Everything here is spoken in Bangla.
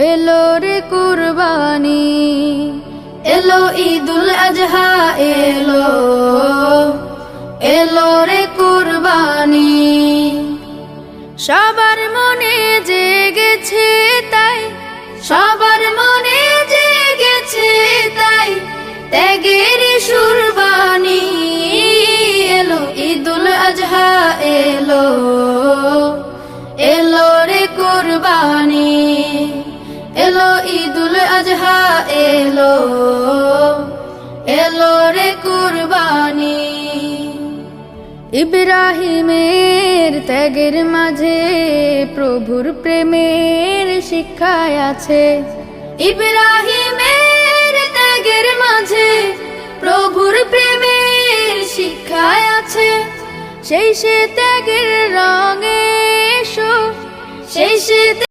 এলো রে কুরবানি, এলো ঈদুল আজহা, এলো এলো রে কুরবানি। সবার মনে জেগেছে তাই, সবার মনে জেগেছে তাই, ত্যাগের সুরবানি। এলো ঈদুল আজহা, এলো এলো রে কুরবানি, এলো ঈদুল আজহা, এলো এলো রে কুরবানি। ইব্রাহিমের ত্যাগের মাঝে প্রভুর প্রেমের শিক্ষায় আছে, ইব্রাহিমের ত্যাগের মাঝে প্রভুর প্রেমের শিক্ষায় আছে। সেই সে ত্যাগের রঙে এসো, সেই সে